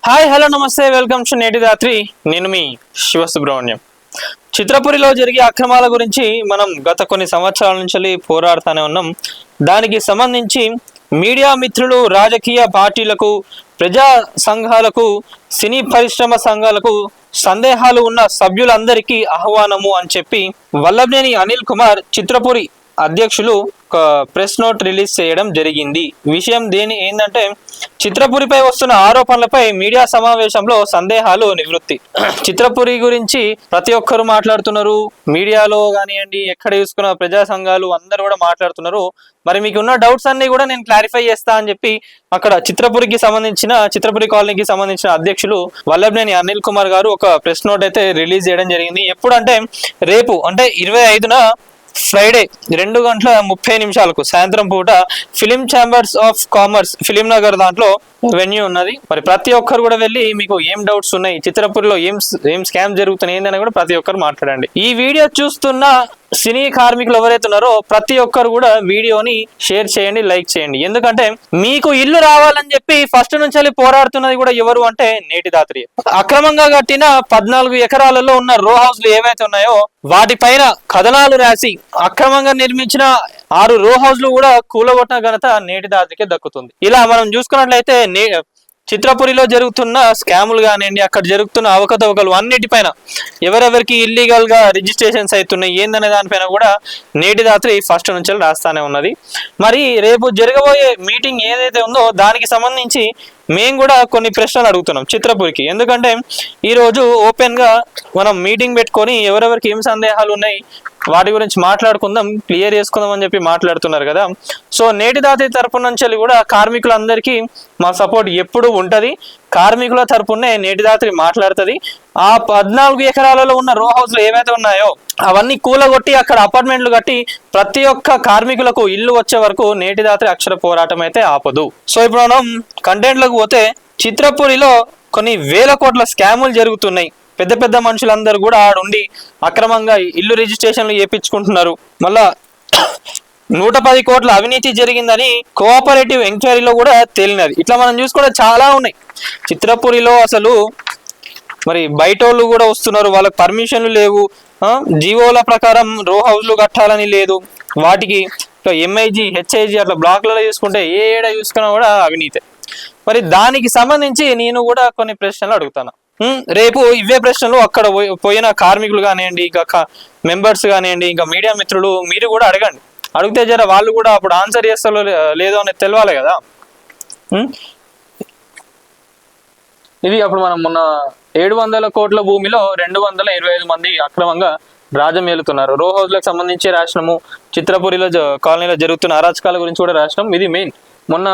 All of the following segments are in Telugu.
హాయ్ హలో నమస్తే వెల్కమ్ టు నేటి రాత్రి. నేను మీ శివసుబ్రహ్మణ్యం. చిత్రపురిలో జరిగే అక్రమాల గురించి మనం గత కొన్ని సంవత్సరాల నుంచి పోరాడుతూనే ఉన్నాం. దానికి సంబంధించి మీడియా మిత్రులు, రాజకీయ పార్టీలకు, ప్రజా సంఘాలకు, సినీ పరిశ్రమ సంఘాలకు సందేహాలు ఉన్న సభ్యులందరికీ ఆహ్వానము అని చెప్పి వల్లభనేని అనిల్ కుమార్ చిత్రపురి అధ్యక్షులు ఒక ప్రెస్ నోట్ రిలీజ్ చేయడం జరిగింది. విషయం ఏంటంటే చిత్రపురిపై వస్తున్న ఆరోపణలపై మీడియా సమావేశంలో సందేహాలు నివృత్తి. చిత్రపురి గురించి ప్రతి ఒక్కరు మాట్లాడుతున్నారు, మీడియాలో కానివ్వండి, ఎక్కడ చూసుకున్న ప్రజా సంఘాలు అందరూ కూడా మాట్లాడుతున్నారు. మరి మీకు ఉన్న డౌట్స్ అన్ని కూడా నేను క్లారిఫై చేస్తా అని చెప్పి అక్కడ చిత్రపురి కాలనీకి సంబంధించిన అధ్యక్షులు వల్లభనేని అనిల్ కుమార్ గారు ఒక ప్రెస్ నోట్ అయితే రిలీజ్ చేయడం జరిగింది. ఎప్పుడంటే రేపు అంటే 25న ఫ్రైడే 2:30 సాయంత్రం పూట film chambers of commerce film Nagar దాంట్లో వెన్యూ ఉన్నది. మరి ప్రతి ఒక్కరు కూడా వెళ్ళి మీకు ఏం డౌట్స్ ఉన్నాయి, చిత్రపురిలో ఏం స్కామ్ జరుగుతున్నాయి ఏందని కూడా ప్రతి ఒక్కరు మాట్లాడండి. ఈ వీడియో చూస్తున్న సినీ కార్మికులు ఎవరైతే ఉన్నారో ప్రతి ఒక్కరు కూడా వీడియోని షేర్ చేయండి, లైక్ చేయండి. ఎందుకంటే మీకు ఇల్లు రావాలని చెప్పి ఫస్ట్ నుంచి పోరాడుతున్నది కూడా ఎవరు అంటే నేటి దాత్రి. అక్రమంగా కట్టిన 14 ఎకరాలలో ఉన్న రో హౌస్లు ఏవైతే ఉన్నాయో వాటిపైన కథనాలు రాసి అక్రమంగా నిర్మించిన 6 రో హౌస్లు కూడా కూలగొట్టిన ఘనత నేటి దాత్రికే దక్కుతుంది. ఇలా మనం చూసుకున్నట్లయితే చిత్రపురిలో జరుగుతున్న స్కాములు కానివ్వండి, అక్కడ జరుగుతున్న అవకతవకలు అన్నిటిపైన ఎవరెవరికి ఇల్లీగల్ గా రిజిస్ట్రేషన్స్ అవుతున్నాయి ఏందనే దానిపైన కూడా నేటి రాత్రి ఫస్ట్ నుంచి రాస్తానే ఉన్నది. మరి రేపు జరగబోయే మీటింగ్ ఏదైతే ఉందో దానికి సంబంధించి మేము కూడా కొన్ని ప్రశ్నలు అడుగుతున్నాం చిత్రపురికి. ఎందుకంటే ఈరోజు ఓపెన్ గా మనం మీటింగ్ పెట్టుకొని ఎవరెవరికి ఏం సందేహాలు ఉన్నాయి వాటి గురించి మాట్లాడుకుందాం, క్లియర్ చేసుకుందాం అని చెప్పి మాట్లాడుతున్నారు కదా. సో నేటి దాతి తరపు నుంచి కూడా కార్మికులందరికీ మా సపోర్ట్ ఎప్పుడు ఉంటది. కార్మికుల తరపునే నేటి దాత్రి మాట్లాడుతుంది. ఆ 14 ఎకరాలలో ఉన్న రో హౌస్లు ఏవైతే ఉన్నాయో అవన్నీ కూలగొట్టి అక్కడ అపార్ట్మెంట్లు కట్టి ప్రతి ఒక్క కార్మికులకు ఇల్లు వచ్చే వరకు నేటి దాత్రి అక్షర పోరాటం అయితే ఆపదు. సో ఇప్పుడు మనం కంటెంట్లకు పోతే చిత్రపురిలో కొన్ని వేల కోట్ల స్కాములు జరుగుతున్నాయి. పెద్ద పెద్ద మనుషులందరూ కూడా ఆడుండి అక్రమంగా ఇల్లు రిజిస్ట్రేషన్లు చేయించుకుంటున్నారు. మళ్ళా 110 కోట్ల అవినీతి జరిగిందని కోఆపరేటివ్ ఎంక్వైరీలో కూడా తేలినది. ఇట్లా మనం చూసుకుంటే చాలా ఉన్నాయి చిత్రపురిలో. అసలు మరి బయట వాళ్ళు కూడా వస్తున్నారు, వాళ్ళకి పర్మిషన్లు లేవు, జీవోల ప్రకారం రో హౌస్లు కట్టాలని లేదు, వాటికి ఎంఐజీ హెచ్ఐజీ అట్లా బ్లాక్లలో చూసుకుంటే ఏడ చూసుకున్నా కూడా అవినీతే. మరి దానికి సంబంధించి నేను కూడా కొన్ని ప్రశ్నలు అడుగుతాను. రేపు ఇవే ప్రశ్నలు అక్కడ పోయిన కార్మికులు కానివ్వండి, ఇంకా మెంబర్స్ కానివ్వండి, ఇంకా మీడియా మిత్రులు మీరు కూడా అడగండి. అడిగితే జర వాళ్ళు కూడా అప్పుడు ఆన్సర్ చేస్తారో లేదో అనేది తెలియాలి కదా. ఇది అప్పుడు మనం మొన్న 700 కోట్ల భూమిలో 225 మంది అక్రమంగా రాజ్యం ఏలుతున్నారు. రో హౌస్లకు సంబంధించి రాసినాము, చిత్రపురిలో కాలనీలో జరుగుతున్న అరాచకాల గురించి కూడా రాసినాం. ఇది మెయిన్. మొన్న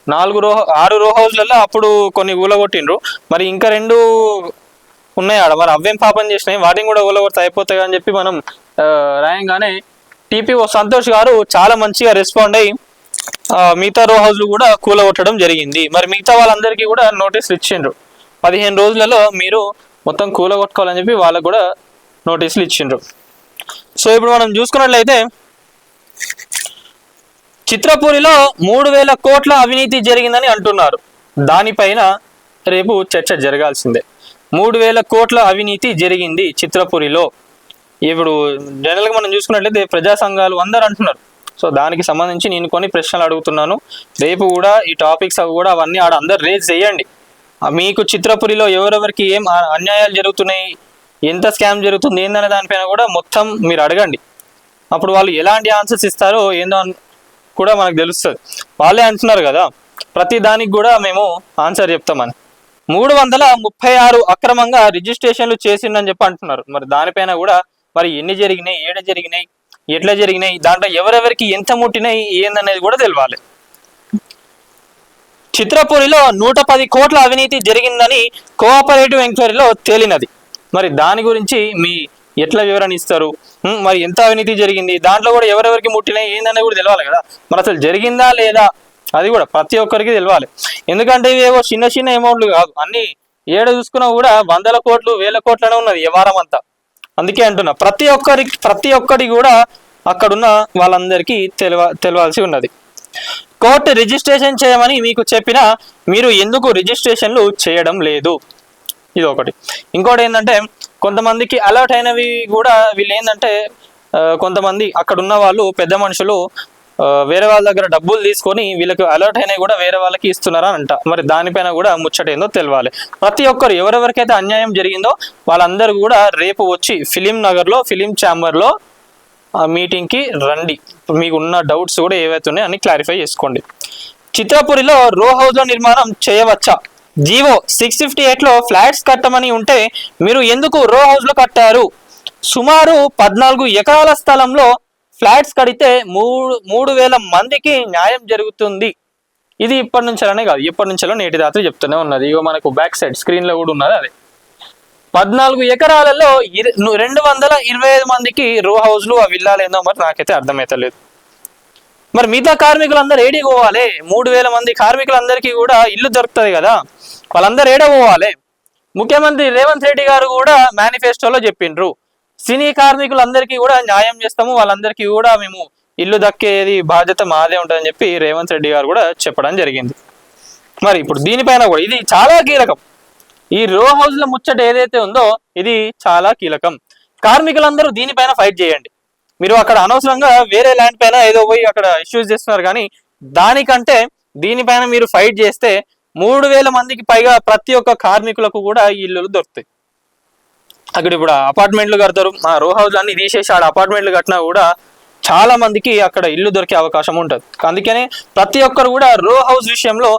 6 రో హౌస్లలో అప్పుడు కొన్ని ఊలగొట్టిండ్రు, మరి ఇంకా 2 ఉన్నాయి ఆడ. మరి అవేం పాపం చేసినాయి, వాటిని కూడా ఊలగొడితే అయిపోతాయి అని చెప్పి మనం రాయంగానే టీపీఓ సంతోష్ గారు చాలా మంచిగా రెస్పాండ్ అయ్యి మిగతా రో హౌస్లు కూడా కూలగొట్టడం జరిగింది. మరి మిగతా వాళ్ళందరికీ కూడా నోటీసులు ఇచ్చిండ్రు. 15 రోజులలో మీరు మొత్తం కూలగొట్టుకోవాలని చెప్పి వాళ్ళకు కూడా నోటీసులు ఇచ్చిండ్రు. సో ఇప్పుడు మనం చూసుకున్నట్లయితే చిత్రపురిలో 3000 కోట్ల అవినీతి జరిగిందని అంటున్నారు. దానిపైన రేపు చర్చ జరగాల్సిందే. 3000 కోట్ల అవినీతి జరిగింది చిత్రపురిలో. ఇప్పుడు జనరల్గా మనం చూసుకున్నట్లయితే ప్రజా సంఘాలు అందరు అంటున్నారు. సో దానికి సంబంధించి నేను కొన్ని ప్రశ్నలు అడుగుతున్నాను. రేపు కూడా ఈ టాపిక్స్ కూడా అవన్నీ ఆడ అందరు రేజ్ చేయండి. మీకు చిత్రపురిలో ఎవరెవరికి ఏం అన్యాయాలు జరుగుతున్నాయి, ఎంత స్కామ్ జరుగుతుంది ఏందనే దానిపైన కూడా మొత్తం మీరు అడగండి. అప్పుడు వాళ్ళు ఎలాంటి ఆన్సర్స్ ఇస్తారో ఏందో కూడా మనకు తెలుస్తుంది. వాళ్ళే అంటున్నారు కదా ప్రతి దానికి కూడా మేము ఆన్సర్ చెప్తామని. 336 అక్రమంగా రిజిస్ట్రేషన్లు చేసిందని చెప్పి అంటున్నారు. మరి దానిపైన కూడా మరి ఎన్ని జరిగినాయి, ఏడ జరిగినాయి, ఎట్లా జరిగినాయి, దాంట్లో ఎవరెవరికి ఎంత ముట్టినాయి ఏందనేది కూడా తెలియాలి. చిత్రపురిలో 110 కోట్ల అవినీతి జరిగిందని కోఆపరేటివ్ ఎంక్వైరీలో తేలినది. మరి దాని గురించి మీ ఎట్లా వివరణ ఇస్తారు? మరి ఎంత అవినీతి జరిగింది, దాంట్లో కూడా ఎవరెవరికి ముట్టినాయి ఏందనేది కూడా తెలియాలి కదా. మరి అసలు జరిగిందా లేదా అది కూడా ప్రతి ఒక్కరికి తెలియాలి. ఎందుకంటే ఇవేవో చిన్న చిన్న అమౌంట్లు కాదు, అన్ని ఏడ చూసుకున్నా కూడా 100 కోట్లు 1000 కోట్లనే ఉన్నది ఏ వారం అంతా. అందుకే అంటున్నా ప్రతి ఒక్కటి కూడా అక్కడున్న వాళ్ళందరికీ తెలియాల్సి ఉన్నది. కోర్టు రిజిస్ట్రేషన్ చేయమని మీకు చెప్పినా మీరు ఎందుకు రిజిస్ట్రేషన్లు చేయడం లేదు? ఇది ఒకటి. ఇంకోటి ఏంటంటే కొంతమందికి అలర్ట్ అయినవి కూడా వీళ్ళు ఏంటంటే కొంతమంది అక్కడ ఉన్న వాళ్ళు పెద్ద మనుషులు వేరే వాళ్ళ దగ్గర డబ్బులు తీసుకొని వీళ్ళకి అలర్ట్ అయినవి కూడా వేరే వాళ్ళకి ఇస్తున్నారా అంట. మరి దానిపైన కూడా ముచ్చటేందో తెలవాలి. ప్రతి ఒక్కరు ఎవరెవరికైతే అన్యాయం జరిగిందో వాళ్ళందరూ కూడా రేపు వచ్చి ఫిలిం నగర్లో ఫిలిం ఛాంబర్లో మీటింగ్కి రండి. మీకు ఉన్న డౌట్స్ కూడా ఏవైతే ఉన్నాయో అన్ని క్లారిఫై చేసుకోండి. చిత్రపురిలో రో హౌస్ల నిర్మాణం చేయవచ్చా? జీవో 658లో ఫ్లాట్స్ కట్టమని ఉంటే మీరు ఎందుకు రో హౌస్లో కట్టారు? సుమారు 14 ఎకరాల స్థలంలో ఫ్లాట్స్ కడితే 3,000 మందికి న్యాయం జరుగుతుంది. ఇది ఇప్పటి నుంచేనే కాదు, ఇప్పటి నుంచో నేటి రాత్రి చెప్తూనే ఉన్నది. ఇగో మనకు బ్యాక్ సైడ్ స్క్రీన్ లో కూడా ఉన్నది. అదే 14 ఎకరాలలో 225 మందికి రో హౌస్లు ఆ విల్లాలు ఏందో మరి నాకైతే అర్థమైతలేదు. మరి మిగతా కార్మికులందరూ ఏడికి పోవాలి? 3,000 మంది కార్మికులందరికీ కూడా ఇల్లు దొరుకుతుంది కదా, వాళ్ళందరూ ఏడ పోవాలి? ముఖ్యమంత్రి రేవంత్ రెడ్డి గారు కూడా మేనిఫెస్టోలో చెప్పిండ్రు, సినీ కార్మికులందరికీ కూడా న్యాయం చేస్తాము, వాళ్ళందరికీ కూడా మేము ఇల్లు దక్కేది బాధ్యత మాదే ఉంటుందని చెప్పి రేవంత్ రెడ్డి గారు కూడా చెప్పడం జరిగింది. మరి ఇప్పుడు దీనిపైన కూడా ఇది చాలా కీలకం. ఈ రో హౌస్ల ముచ్చట ఏదైతే ఉందో ఇది చాలా కీలకం. కార్మికులందరూ దీనిపైన ఫైట్ చేయండి. మీరు అక్కడ అనవసరంగా వేరే ల్యాండ్ పైన ఏదో పోయి అక్కడ ఇష్యూస్ చేస్తున్నారు, కానీ దానికంటే దీనిపైన మీరు ఫైట్ చేస్తే 3,000 మందికి పైగా ప్రతి ఒక్క కార్మికులకు కూడా ఇల్లులు దొరుకుతాయి. అక్కడ ఇప్పుడు అపార్ట్మెంట్లు కడతారు, ఆ రో హౌస్ అన్ని తీసేసి ఆడ అపార్ట్మెంట్లు కట్టినా కూడా చాలా మందికి అక్కడ ఇల్లు దొరికే అవకాశం ఉంటుంది. అందుకనే ప్రతి ఒక్కరు కూడా రో హౌస్ విషయంలో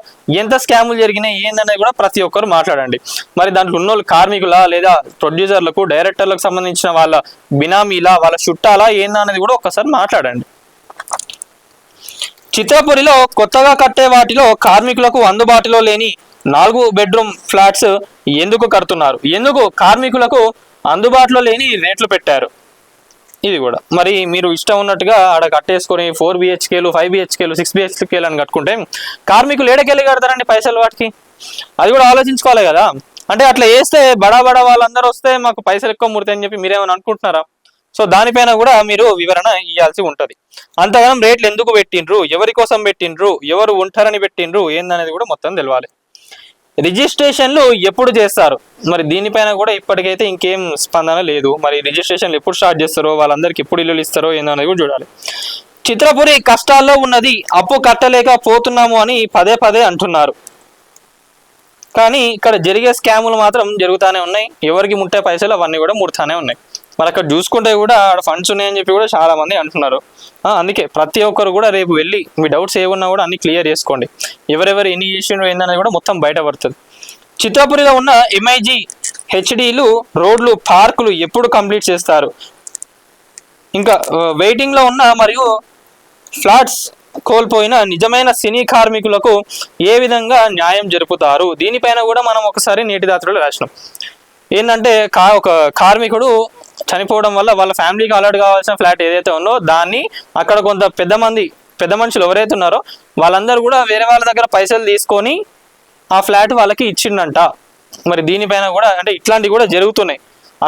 ఎంత స్కాములు జరిగినాయి ఏందనేది కూడా ప్రతి ఒక్కరు మాట్లాడండి. మరి దాంట్లో ఉన్నోళ్ళు కార్మికుల లేదా ప్రొడ్యూసర్లకు డైరెక్టర్లకు సంబంధించిన వాళ్ళ బినామీలా వాళ్ళ చుట్టాలా ఏందనేది కూడా ఒక్కసారి మాట్లాడండి. చిత్రపురిలో కొత్తగా కట్టే వాటిలో కార్మికులకు అందుబాటులో లేని 4 బెడ్రూమ్ ఫ్లాట్స్ ఎందుకు కడుతున్నారు? ఎందుకు కార్మికులకు అందుబాటులో లేని రేట్లు పెట్టారు? ఇది కూడా మరి మీరు ఇష్టం ఉన్నట్టుగా ఆడ కట్టేసుకొని 4 BHKలు 5 BHKలు 6 BHKలు అని కట్టుకుంటే కార్మికులు ఏడకెళ్ళి కడతారండి పైసలు వాటికి? అది కూడా ఆలోచించుకోవాలి కదా. అంటే అట్లా వేస్తే బడా వాళ్ళందరూ వస్తే మాకు పైసలు ఎక్కువ ముడతాయి అని చెప్పి మీరేమైనా అనుకుంటున్నారా? సో దానిపైన కూడా మీరు వివరణ ఇవ్వాల్సి ఉంటుంది. అంతగానం రేట్లు ఎందుకు పెట్టిండ్రు, ఎవరి కోసం పెట్టిండ్రు, ఎవరు ఉంటారని పెట్టిండ్రు ఏందనేది కూడా మొత్తం తెలవాలి. రిజిస్ట్రేషన్లు ఎప్పుడు చేస్తారు? మరి దీనిపైన కూడా ఇప్పటికైతే ఇంకేం స్పందన లేదు. మరి రిజిస్ట్రేషన్లు ఎప్పుడు స్టార్ట్ చేస్తారో, వాళ్ళందరికీ ఎప్పుడు ఇల్లు ఇస్తారో ఏందనేది కూడా చూడాలి. చిత్రపురి కష్టాల్లో ఉన్నది, అప్పు కట్టలేకపోతున్నాము అని పదే అంటున్నారు, కానీ ఇక్కడ జరిగే స్కాములు మాత్రం జరుగుతూనే ఉన్నాయి. ఎవరికి ముట్టే పైసలు అవన్నీ కూడా ముడతానే ఉన్నాయి. మరి అక్కడ చూసుకుంటే కూడా ఆడ ఫండ్స్ ఉన్నాయని చెప్పి కూడా చాలా మంది అంటున్నారు. అందుకే ప్రతి ఒక్కరు కూడా రేపు వెళ్ళి మీ డౌట్స్ ఏమున్నా కూడా అన్ని క్లియర్ చేసుకోండి. ఎవరెవరు ఎన్ని చేసిండ్రు ఏందనేది కూడా మొత్తం బయటపడుతుంది. చిత్రపురిలో ఉన్న MIG HDలు, రోడ్లు, పార్కులు ఎప్పుడు కంప్లీట్ చేస్తారు? ఇంకా వెయిటింగ్లో ఉన్న మరియు ఫ్లాట్స్ కోల్పోయిన నిజమైన సినీ కార్మికులకు ఏ విధంగా న్యాయం జరుపుతారు? దీనిపైన కూడా మనం ఒకసారి నేటి రాత్రిలో రాసినాం. ఏంటంటే ఒక కార్మికుడు చనిపోవడం వల్ల వాళ్ళ ఫ్యామిలీకి అలర్ట్ కావాల్సిన ఫ్లాట్ ఏదైతే ఉందో దాన్ని అక్కడ కొంత పెద్ద మనుషులు ఎవరైతే ఉన్నారో వాళ్ళందరూ కూడా వేరే వాళ్ళ దగ్గర పైసలు తీసుకొని ఆ ఫ్లాట్ వాళ్ళకి ఇచ్చిండంట. మరి దీనిపైన కూడా అంటే ఇట్లాంటివి కూడా జరుగుతున్నాయి.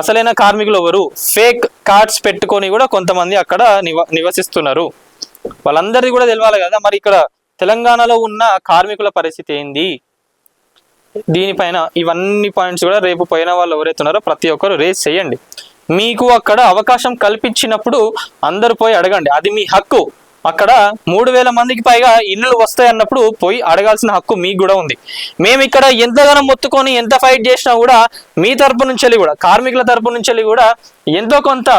అసలైన కార్మికులు ఎవరు? ఫేక్ కార్డ్స్ పెట్టుకొని కూడా కొంతమంది అక్కడ నివసిస్తున్నారు. వాళ్ళందరిది కూడా తెలవాలి కదా. మరి ఇక్కడ తెలంగాణలో ఉన్న కార్మికుల పరిస్థితి ఏంది? దీనిపైన ఇవన్నీ పాయింట్స్ కూడా రేపు పోయిన వాళ్ళు ఎవరైతే ఉన్నారో ప్రతి ఒక్కరు రేస్ చేయండి. మీకు అక్కడ అవకాశం కల్పించినప్పుడు అందరూ పోయి అడగండి, అది మీ హక్కు. అక్కడ 3,000 మందికి పైగా ఇల్లు వస్తాయి అన్నప్పుడు పోయి అడగాల్సిన హక్కు మీకు కూడా ఉంది. మేము ఇక్కడ ఎంతగానో మొత్తుకొని ఎంత ఫైట్ చేసినా కూడా మీ తరపు నుంచి కూడా కార్మికుల తరపు నుంచి కూడా ఎంతో కొంత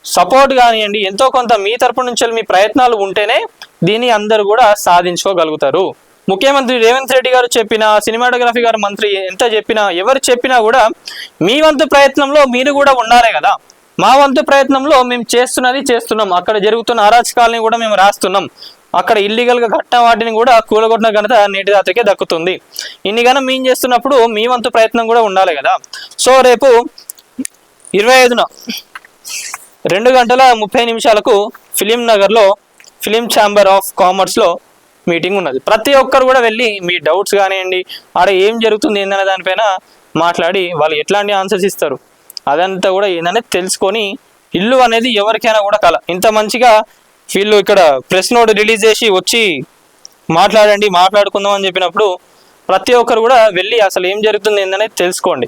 సపోర్ట్ కానివ్వండి, ఎంతో కొంత మీ తరపు నుంచి మీ ప్రయత్నాలు ఉంటేనే దీన్ని అందరూ కూడా సాధించుకోగలుగుతారు. ముఖ్యమంత్రి రేవంత్ రెడ్డి గారు చెప్పినా, సినిమాటోగ్రఫీ గారు మంత్రి ఎంత చెప్పినా, ఎవరు చెప్పినా కూడా మీ వంతు ప్రయత్నంలో మీరు కూడా ఉండాలి కదా. మా వంతు ప్రయత్నంలో మేము చేస్తున్నాం. అక్కడ జరుగుతున్న అరాచకాలని కూడా మేము రాస్తున్నాం. అక్కడ ఇల్లీగల్గా కట్టిన వాటిని కూడా కూలగొట్టిన ఘనత నేటి రాత్రికే దక్కుతుంది. ఇన్ని గనం మేము చేస్తున్నప్పుడు మీ వంతు ప్రయత్నం కూడా ఉండాలి కదా. సో రేపు 25న 2:30 ఫిలిం నగర్లో ఫిలిం ఛాంబర్ ఆఫ్ కామర్స్లో మీటింగ్ ఉన్నది. ప్రతి ఒక్కరు కూడా వెళ్ళి మీ డౌట్స్ కానివ్వండి, ఆడ ఏం జరుగుతుంది ఏందనే దానిపైన మాట్లాడి వాళ్ళు ఎట్లాంటి ఆన్సర్స్ ఇస్తారు అదంతా కూడా ఏందనేది తెలుసుకొని ఇల్లు అనేది ఎవరికైనా కూడా కల. ఇంత మంచిగా వీళ్ళు ఇక్కడ ప్రెస్ నోట్ రిలీజ్ చేసి వచ్చి మాట్లాడుకుందాం అని చెప్పినప్పుడు ప్రతి ఒక్కరు కూడా వెళ్ళి అసలు ఏం జరుగుతుంది ఏందనేది తెలుసుకోండి.